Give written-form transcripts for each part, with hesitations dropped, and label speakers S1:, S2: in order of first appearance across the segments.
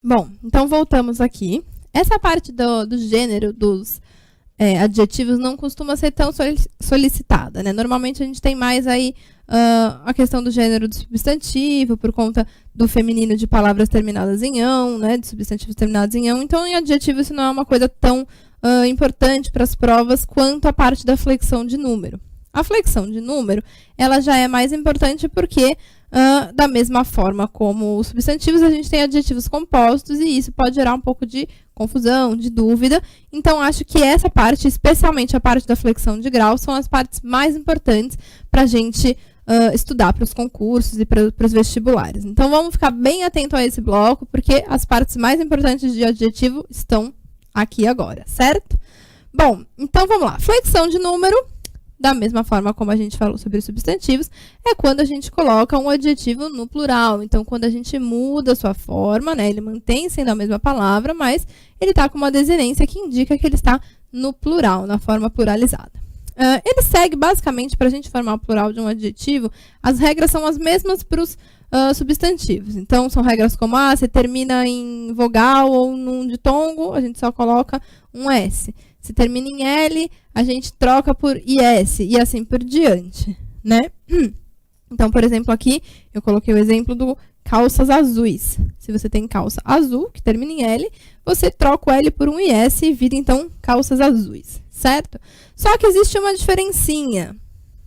S1: Bom, então voltamos aqui. Essa parte do gênero dos adjetivos não costuma ser tão solicitada, né? Normalmente a gente tem mais aí a questão do gênero do substantivo, por conta do feminino de palavras terminadas em ão, né? De substantivos terminados em ão. Então, em adjetivo, isso não é uma coisa tão importante para as provas quanto a parte da flexão de número. A flexão de número, ela já é mais importante porque, da mesma forma como os substantivos, a gente tem adjetivos compostos e isso pode gerar um pouco de confusão, de dúvida. Então, acho que essa parte, especialmente a parte da flexão de grau, são as partes mais importantes para a gente estudar para os concursos e para os vestibulares. Então, vamos ficar bem atento a esse bloco, porque as partes mais importantes de adjetivo estão aqui agora, certo? Bom, então vamos lá. Flexão de número, da mesma forma como a gente falou sobre os substantivos, é quando a gente coloca um adjetivo no plural. Então, quando a gente muda a sua forma, né, ele mantém sendo a mesma palavra, mas ele está com uma desinência que indica que ele está no plural, na forma pluralizada. Ele segue, basicamente, para a gente formar o plural de um adjetivo, as regras são as mesmas para os substantivos. Então, são regras como, se termina em vogal ou num ditongo, a gente só coloca um S. Se termina em L, a gente troca por IS e assim por diante, né? Então, por exemplo, aqui eu coloquei o exemplo do calças azuis. Se você tem calça azul, que termina em L, você troca o L por um IS e vira, então, calças azuis, certo? Só que existe uma diferencinha,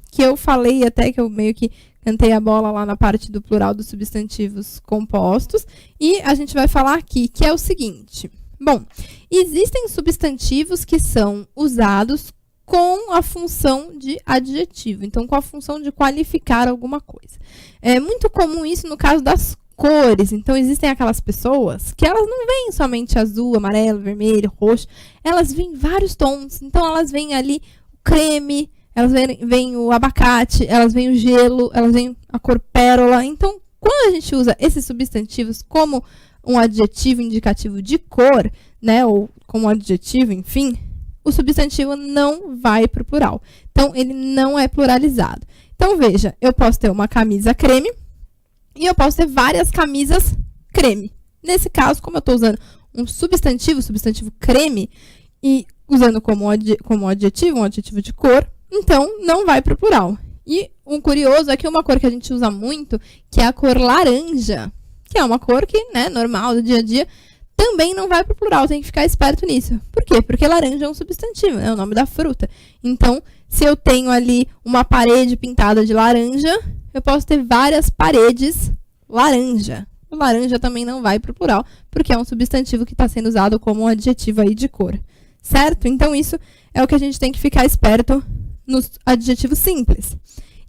S1: que eu falei até que eu meio que cantei a bola lá na parte do plural dos substantivos compostos, e a gente vai falar aqui, que é o seguinte. Bom, existem substantivos que são usados com a função de adjetivo, então com a função de qualificar alguma coisa. É muito comum isso no caso das cores, então existem aquelas pessoas que elas não veem somente azul, amarelo, vermelho, roxo, elas veem vários tons, então elas veem ali o creme, elas veem o abacate, elas veem o gelo, elas veem a cor pérola. Então, quando a gente usa esses substantivos como um adjetivo indicativo de cor, né, ou como adjetivo, enfim, o substantivo não vai para o plural. Então, ele não é pluralizado. Então, veja, eu posso ter uma camisa creme e eu posso ter várias camisas creme. Nesse caso, como eu estou usando um substantivo creme, e usando como adjetivo, um adjetivo de cor, então, não vai para o plural. E o curioso é que uma cor que a gente usa muito, que é a cor laranja, que é uma cor que, né, normal, do dia a dia, também não vai para o plural, tem que ficar esperto nisso. Por quê? Porque laranja é um substantivo, é o nome da fruta. Então, se eu tenho ali uma parede pintada de laranja, eu posso ter várias paredes laranja. O laranja também não vai para o plural, porque é um substantivo que está sendo usado como um adjetivo aí de cor. Certo? Então, isso é o que a gente tem que ficar esperto nos adjetivos simples.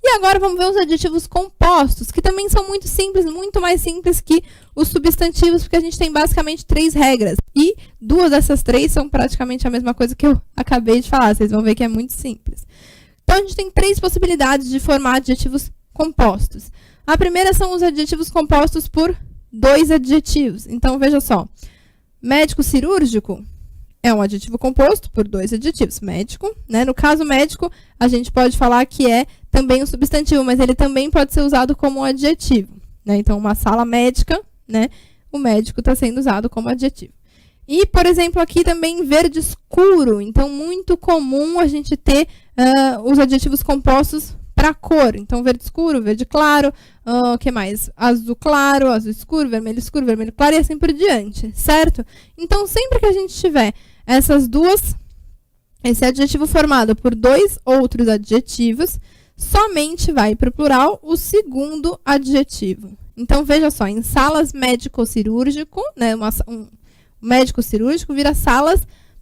S1: E agora vamos ver os adjetivos compostos, que também são muito simples, muito mais simples que os substantivos, porque a gente tem basicamente 3 regras. E 2 dessas 3 são praticamente a mesma coisa que eu acabei de falar, vocês vão ver que é muito simples. Então, a gente tem 3 possibilidades de formar adjetivos compostos. A primeira são os adjetivos compostos por 2 adjetivos. Então, veja só, médico cirúrgico é um adjetivo composto por 2 adjetivos. Médico, né? No caso médico, a gente pode falar que é também um substantivo, mas ele também pode ser usado como um adjetivo, né? Então, uma sala médica, né? O médico está sendo usado como adjetivo. E, por exemplo, aqui também verde escuro. Então, muito comum a gente ter os adjetivos compostos para cor. Então, verde escuro, verde claro, o que mais? Azul claro, azul escuro, vermelho claro e assim por diante, certo? Então, sempre que a gente tiver esse adjetivo formado por 2 outros adjetivos, somente vai para o plural o segundo adjetivo. Então, veja só, em salas médico-cirúrgico, né, médico cirúrgico vira salas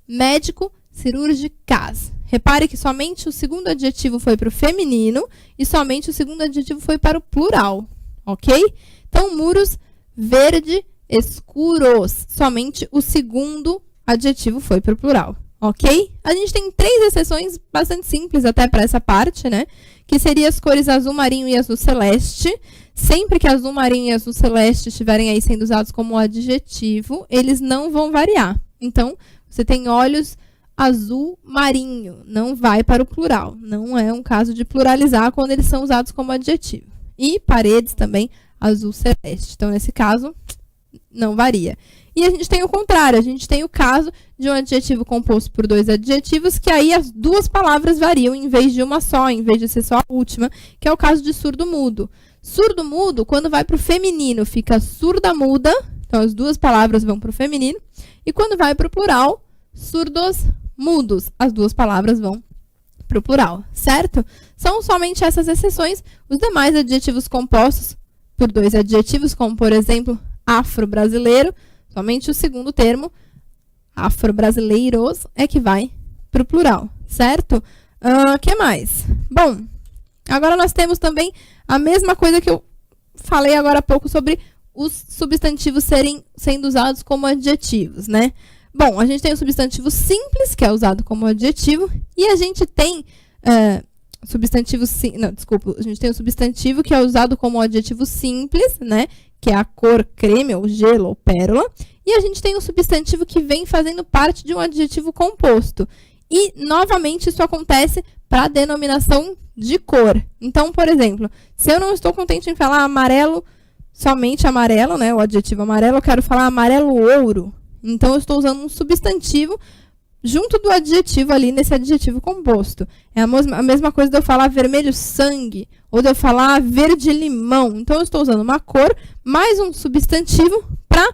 S1: médico-cirúrgicas. Repare que somente o segundo adjetivo foi para o feminino e somente o segundo adjetivo foi para o plural, ok? Então, muros verde escuros. Somente o segundo adjetivo foi para o plural, ok? A gente tem 3 exceções bastante simples até para essa parte, né? Que seria as cores azul marinho e azul celeste. Sempre que azul marinho e azul celeste estiverem aí sendo usados como adjetivo, eles não vão variar. Então, você tem olhos azul marinho, não vai para o plural. Não é um caso de pluralizar quando eles são usados como adjetivo. E paredes também azul celeste. Então, nesse caso, não varia. E a gente tem o contrário, a gente tem o caso de um adjetivo composto por dois adjetivos, que aí as duas palavras variam em vez de uma só, em vez de ser só a última, que é o caso de surdo-mudo. Surdo-mudo, quando vai para o feminino, fica surda-muda, então as duas palavras vão para o feminino, e quando vai para o plural, surdos-mudos, as duas palavras vão para o plural, certo? São somente essas exceções, os demais adjetivos compostos por dois adjetivos, como por exemplo, afro-brasileiro, somente o segundo termo, afro-brasileiros, é que vai para o plural, certo? Que mais? Bom, agora nós temos também a mesma coisa que eu falei agora há pouco sobre os substantivos sendo usados como adjetivos, né? Bom, a gente tem o substantivo simples, que é usado como adjetivo, e a gente tem a gente tem o substantivo que é usado como adjetivo simples, né? Que é a cor creme, ou gelo, ou pérola, e a gente tem o substantivo que vem fazendo parte de um adjetivo composto. E, novamente, isso acontece para a denominação de cor. Então, por exemplo, se eu não estou contente em falar amarelo, somente amarelo, né? O adjetivo amarelo, eu quero falar amarelo ouro. Então, eu estou usando um substantivo junto do adjetivo ali, nesse adjetivo composto. É a mesma coisa de eu falar vermelho sangue, ou de eu falar verde limão. Então, eu estou usando uma cor, mais um substantivo, para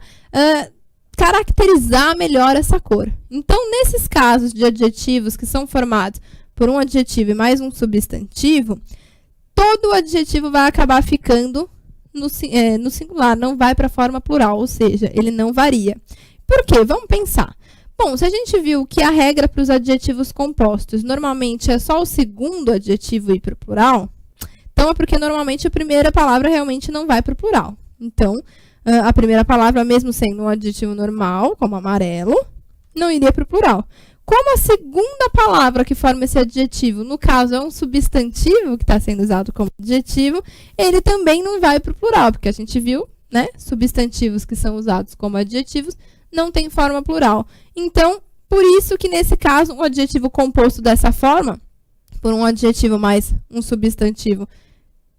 S1: caracterizar melhor essa cor. Então, nesses casos de adjetivos que são formados por um adjetivo e mais um substantivo, todo o adjetivo vai acabar ficando no singular, não vai para a forma plural, ou seja, ele não varia. Por quê? Vamos pensar. Bom, se a gente viu que a regra para os adjetivos compostos normalmente é só o segundo adjetivo ir para o plural, então é porque normalmente a primeira palavra realmente não vai para o plural. Então, a primeira palavra, mesmo sendo um adjetivo normal, como amarelo, não iria para o plural. Como a segunda palavra que forma esse adjetivo, no caso, é um substantivo que está sendo usado como adjetivo, ele também não vai para o plural, porque a gente viu, né, substantivos que são usados como adjetivos não tem forma plural. Então, por isso que nesse caso, um adjetivo composto dessa forma, por um adjetivo mais um substantivo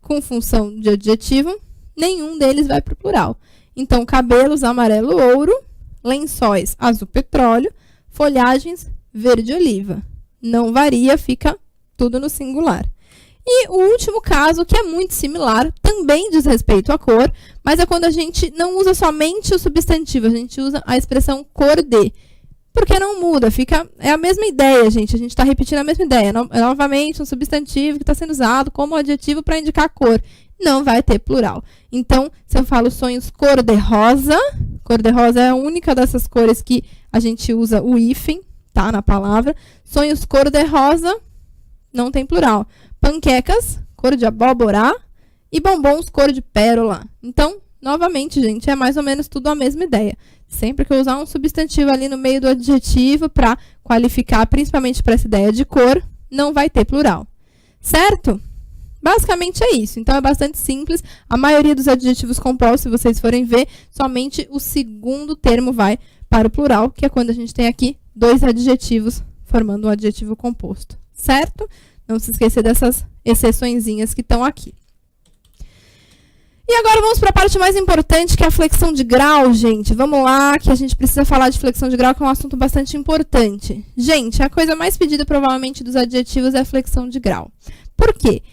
S1: com função de adjetivo, nenhum deles vai para o plural. Então, cabelos amarelo ouro, lençóis azul petróleo, folhagens verde oliva. Não varia, fica tudo no singular. E o último caso, que é muito similar, também diz respeito à cor, mas é quando a gente não usa somente o substantivo, a gente usa a expressão cor de. Porque não muda, é a mesma ideia, gente. A gente está repetindo a mesma ideia. É novamente um substantivo que está sendo usado como adjetivo para indicar cor. Não vai ter plural. Então, se eu falo sonhos cor-de-rosa é a única dessas cores que a gente usa o hífen, tá, na palavra. Sonhos cor-de-rosa, não tem plural. Panquecas, cor de abóbora, e bombons, cor de pérola. Então, novamente, gente, é mais ou menos tudo a mesma ideia. Sempre que eu usar um substantivo ali no meio do adjetivo para qualificar, principalmente para essa ideia de cor, não vai ter plural. Certo? Basicamente é isso. Então, é bastante simples. A maioria dos adjetivos compostos, se vocês forem ver, somente o segundo termo vai para o plural, que é quando a gente tem aqui dois adjetivos formando um adjetivo composto. Certo? Não se esquecer dessas exceçõezinhas que estão aqui. E agora vamos para a parte mais importante, que é a flexão de grau, gente. Vamos lá, que a gente precisa falar de flexão de grau, que é um assunto bastante importante. Gente, a coisa mais pedida provavelmente dos adjetivos é a flexão de grau. Por quê?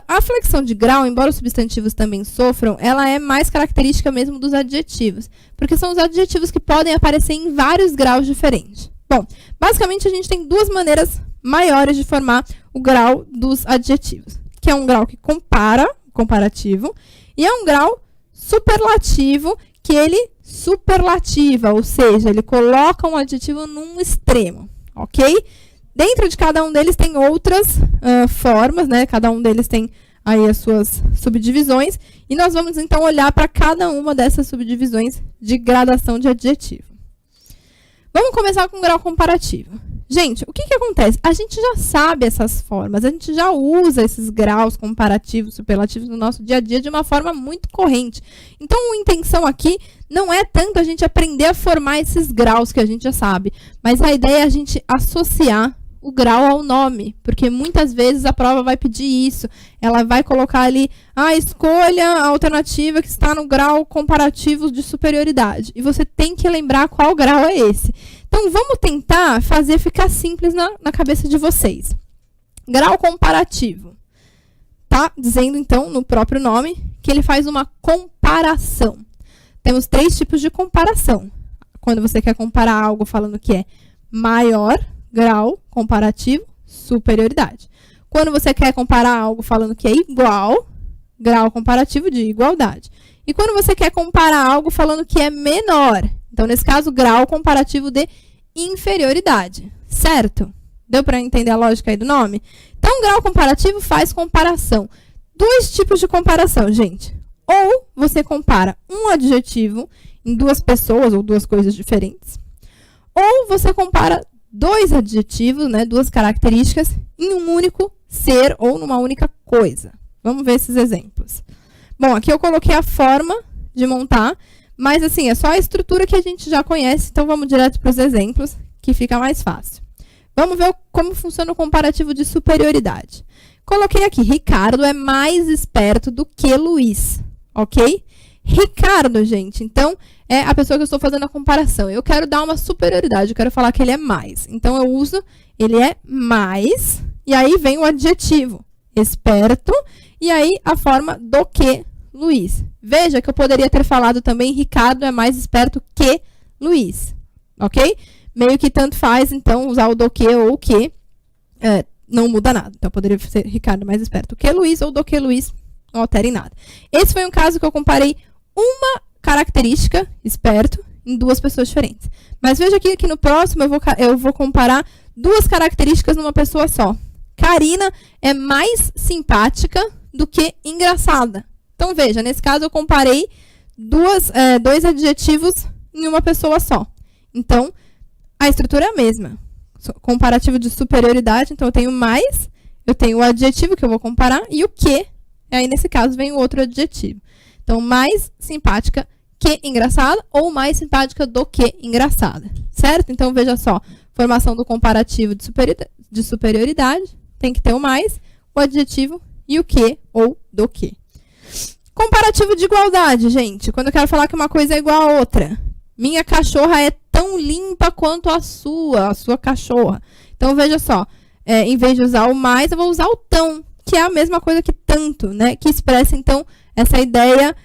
S1: A flexão de grau, embora os substantivos também sofram, ela é mais característica mesmo dos adjetivos. Porque são os adjetivos que podem aparecer em vários graus diferentes. Bom, basicamente a gente tem duas maneiras maiores de formar o grau dos adjetivos, que é um grau que compara, comparativo, e é um grau superlativo, que ele superlativa, ou seja, ele coloca um adjetivo num extremo, ok? Dentro de cada um deles tem outras formas, né? Cada um deles tem aí as suas subdivisões, e nós vamos então olhar para cada uma dessas subdivisões de gradação de adjetivo. Vamos começar com o grau comparativo. Gente, o que acontece? A gente já sabe essas formas, a gente já usa esses graus comparativos, superlativos no nosso dia a dia de uma forma muito corrente. Então, a intenção aqui não é tanto a gente aprender a formar esses graus que a gente já sabe, mas a ideia é a gente associar o grau ao nome, porque muitas vezes a prova vai pedir isso. Ela vai colocar ali, escolha a alternativa que está no grau comparativo de superioridade. E você tem que lembrar qual grau é esse. Então, vamos tentar fazer ficar simples na cabeça de vocês. Grau comparativo. Tá dizendo, então, no próprio nome, que ele faz uma comparação. Temos 3 tipos de comparação. Quando você quer comparar algo falando que é maior, grau comparativo, superioridade. Quando você quer comparar algo falando que é igual, grau comparativo de igualdade. E quando você quer comparar algo falando que é menor, então, nesse caso, grau comparativo de inferioridade. Certo? Deu para entender a lógica aí do nome? Então, grau comparativo faz comparação. 2 tipos de comparação, gente. Ou você compara um adjetivo em 2 pessoas ou 2 coisas diferentes. Ou você compara 2 adjetivos, né, 2 características, em um único ser ou numa única coisa. Vamos ver esses exemplos. Bom, aqui eu coloquei a forma de montar, mas assim, é só a estrutura que a gente já conhece, então vamos direto para os exemplos, que fica mais fácil. Vamos ver como funciona o comparativo de superioridade. Coloquei aqui, Ricardo é mais esperto do que Luiz, ok? Ricardo, gente, então, é a pessoa que eu estou fazendo a comparação. Eu quero dar uma superioridade, eu quero falar que ele é mais. Então, eu uso, ele é mais, e aí vem o adjetivo, esperto, e aí a forma do que Luiz. Veja que eu poderia ter falado também, Ricardo é mais esperto que Luiz, ok? Meio que tanto faz, então, usar o do que ou o que, não muda nada. Então, poderia ser Ricardo mais esperto que Luiz, ou do que Luiz, não altera em nada. Esse foi um caso que eu comparei uma característica, esperto, em 2 pessoas diferentes. Mas veja aqui que no próximo eu vou comparar 2 características numa pessoa só. Karina é mais simpática do que engraçada. Então, veja, nesse caso eu comparei 2 adjetivos em uma pessoa só. Então, a estrutura é a mesma. Comparativo de superioridade, então eu tenho mais, eu tenho o adjetivo que eu vou comparar e o que, aí nesse caso vem o outro adjetivo. Então, mais simpática que engraçada ou mais simpática do que engraçada, certo? Então, veja só, formação do comparativo de superioridade, tem que ter o mais, o adjetivo e o que ou do que. Comparativo de igualdade, gente, quando eu quero falar que uma coisa é igual a outra. Minha cachorra é tão limpa quanto a sua cachorra. Então, veja só, em vez de usar o mais, eu vou usar o tão, que é a mesma coisa que tanto, né? Que expressa, então, essa ideia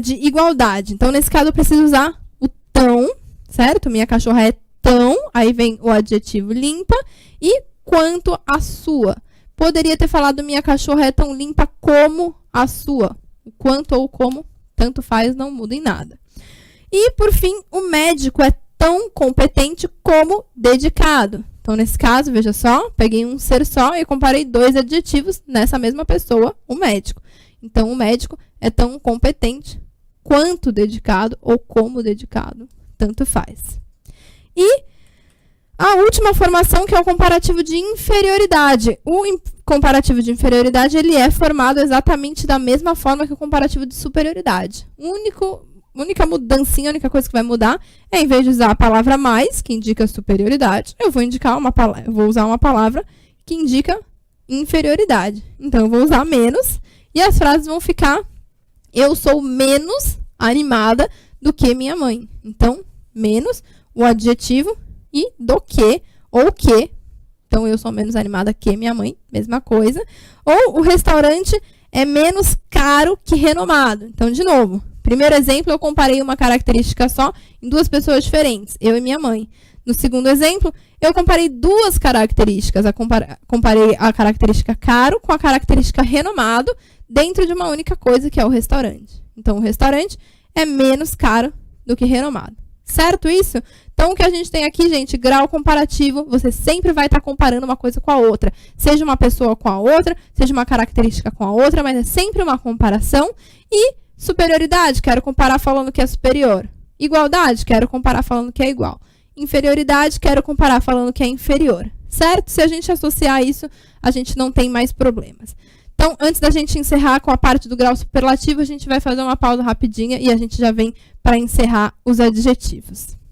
S1: de igualdade. Então, nesse caso, eu preciso usar o tão, certo? Minha cachorra é tão, aí vem o adjetivo limpa, e quanto a sua. Poderia ter falado minha cachorra é tão limpa como a sua. O quanto ou como, tanto faz, não muda em nada. E, por fim, o médico é tão competente como dedicado. Então, nesse caso, veja só, peguei um ser só e comparei 2 adjetivos nessa mesma pessoa, o médico. Então, o médico é tão competente quanto dedicado ou como dedicado, tanto faz. E a última formação, que é o comparativo de inferioridade. O comparativo de inferioridade, ele é formado exatamente da mesma forma que o comparativo de superioridade. Única mudancinha, a única coisa que vai mudar é, em vez de usar a palavra mais, que indica superioridade, eu vou usar uma palavra que indica inferioridade. Então, eu vou usar menos e as frases vão ficar: eu sou menos animada do que minha mãe. Então, menos o adjetivo e do que ou que. Então, eu sou menos animada que minha mãe, mesma coisa. Ou o restaurante é menos caro que renomado. Então, de novo, primeiro exemplo, eu comparei uma característica só em 2 pessoas diferentes, eu e minha mãe. No segundo exemplo, eu comparei 2 características. Comparei a característica caro com a característica renomado dentro de uma única coisa, que é o restaurante. Então, o restaurante é menos caro do que renomado. Certo isso? Então, o que a gente tem aqui, gente, grau comparativo, você sempre vai estar comparando uma coisa com a outra. Seja uma pessoa com a outra, seja uma característica com a outra, mas é sempre uma comparação. E superioridade, quero comparar falando que é superior. Igualdade, quero comparar falando que é igual. Inferioridade, quero comparar falando que é inferior. Certo? Se a gente associar isso, a gente não tem mais problemas. Então, antes da gente encerrar com a parte do grau superlativo, a gente vai fazer uma pausa rapidinha e a gente já vem para encerrar os adjetivos.